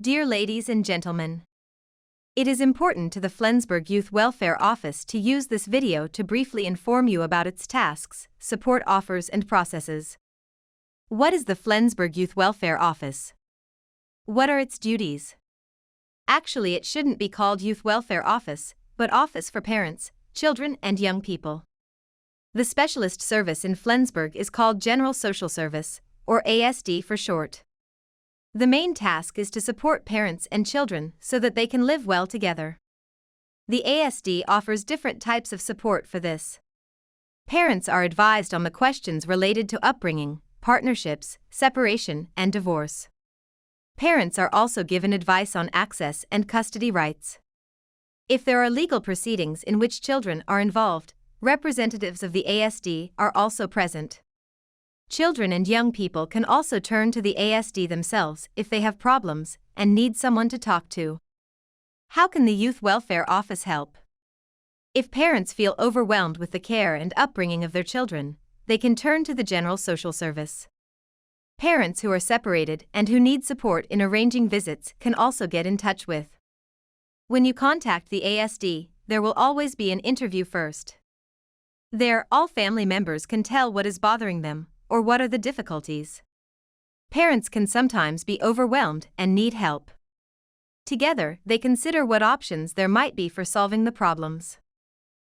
Dear ladies and gentlemen, it is important to the Flensburg Youth Welfare Office to use this video to briefly inform you about its tasks, support offers and processes. What is the Flensburg Youth Welfare Office? What are its duties? Actually, it shouldn't be called Youth Welfare Office, but Office for Parents, Children and Young People. The specialist service in Flensburg is called General Social Service, or ASD for short. The main task is to support parents and children so that they can live well together. The ASD offers different types of support for this. Parents are advised on the questions related to upbringing, partnerships, separation, and divorce. Parents are also given advice on access and custody rights. If there are legal proceedings in which children are involved, representatives of the ASD are also present. Children and young people can also turn to the ASD themselves if they have problems and need someone to talk to. How can the Youth Welfare Office help? If parents feel overwhelmed with the care and upbringing of their children, they can turn to the General Social Service. Parents who are separated and who need support in arranging visits can also get in touch with. When you contact the ASD, there will always be an interview first. There, all family members can tell what is bothering them, or what are the difficulties. Parents can sometimes be overwhelmed and need help. Together, they consider what options there might be for solving the problems.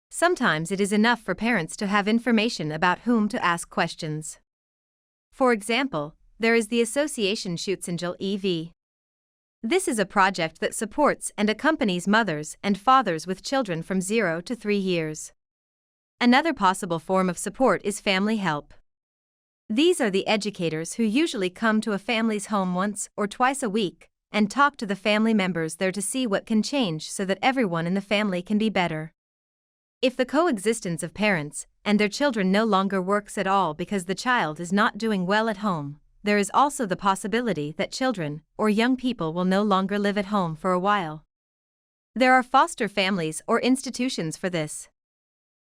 Sometimes it is enough for parents to have information about whom to ask questions. For example, there is the Association Schutzengel e.V. This is a project that supports and accompanies mothers and fathers with children from 0 to 3 years. Another possible form of support is family help. These are the educators who usually come to a family's home once or twice a week and talk to the family members there to see what can change so that everyone in the family can be better. If the coexistence of parents and their children no longer works at all because the child is not doing well at home, there is also the possibility that children or young people will no longer live at home for a while. There are foster families or institutions for this.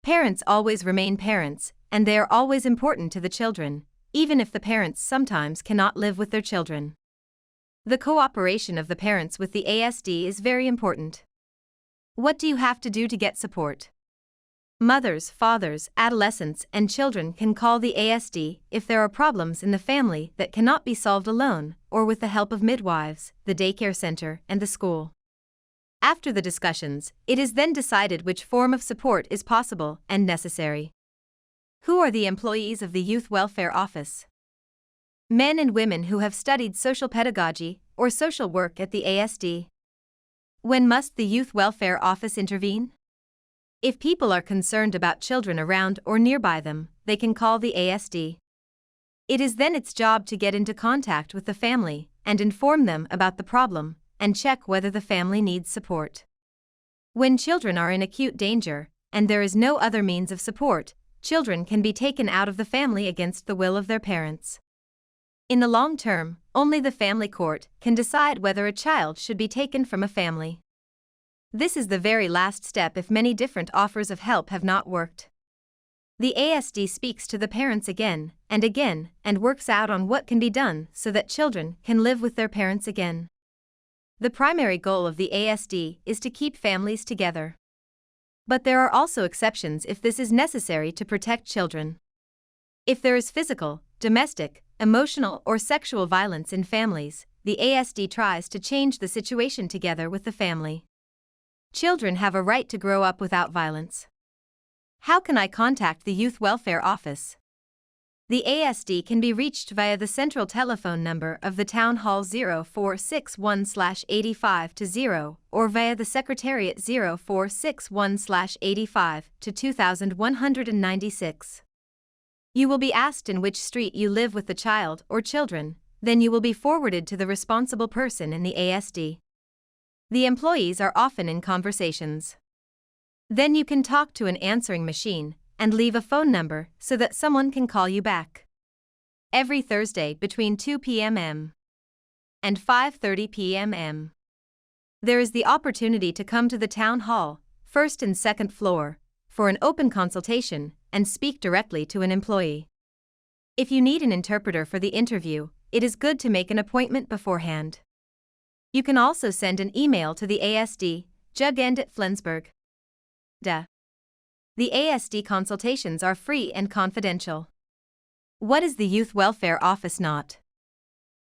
Parents always remain parents, and they are always important to the children, even if the parents sometimes cannot live with their children. The cooperation of the parents with the ASD is very important. What do you have to do to get support? Mothers, fathers, adolescents, and children can call the ASD if there are problems in the family that cannot be solved alone, or with the help of midwives, the daycare center, and the school. After the discussions, it is then decided which form of support is possible and necessary. Who are the employees of the Youth Welfare Office? Men and women who have studied social pedagogy or social work at the ASD. When must the Youth Welfare Office intervene? If people are concerned about children around or nearby them, they can call the ASD. It is then its job to get into contact with the family and inform them about the problem and check whether the family needs support. When children are in acute danger and there is no other means of support, children can be taken out of the family against the will of their parents. In the long term, only the family court can decide whether a child should be taken from a family. This is the very last step if many different offers of help have not worked. The ASD speaks to the parents again and works out on what can be done so that children can live with their parents again. The primary goal of the ASD is to keep families together. But there are also exceptions if this is necessary to protect children. If there is physical, domestic, emotional, or sexual violence in families, the ASD tries to change the situation together with the family. Children have a right to grow up without violence. How can I contact the Youth Welfare Office? The ASD can be reached via the central telephone number of the Town Hall 0461/85 or via the Secretariat 0461/85-2196. You will be asked in which street you live with the child or children, then you will be forwarded to the responsible person in the ASD. The employees are often in conversations. Then you can talk to an answering machine and leave a phone number so that someone can call you back. Every Thursday between 2 p.m. and 5:30 p.m. There is the opportunity to come to the town hall, first and second floor, for an open consultation and speak directly to an employee. If you need an interpreter for the interview, it is good to make an appointment beforehand. You can also send an email to the ASD, Jugend at Flensburg. The ASD consultations are free and confidential. What is the Youth Welfare Office not?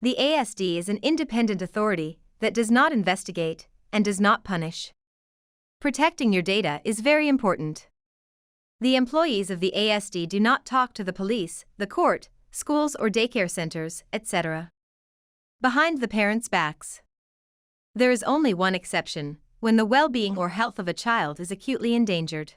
The ASD is an independent authority that does not investigate and does not punish. Protecting your data is very important. The employees of the ASD do not talk to the police, the court, schools or daycare centers, etc. Behind the parents' backs. There is only one exception: when the well-being or health of a child is acutely endangered.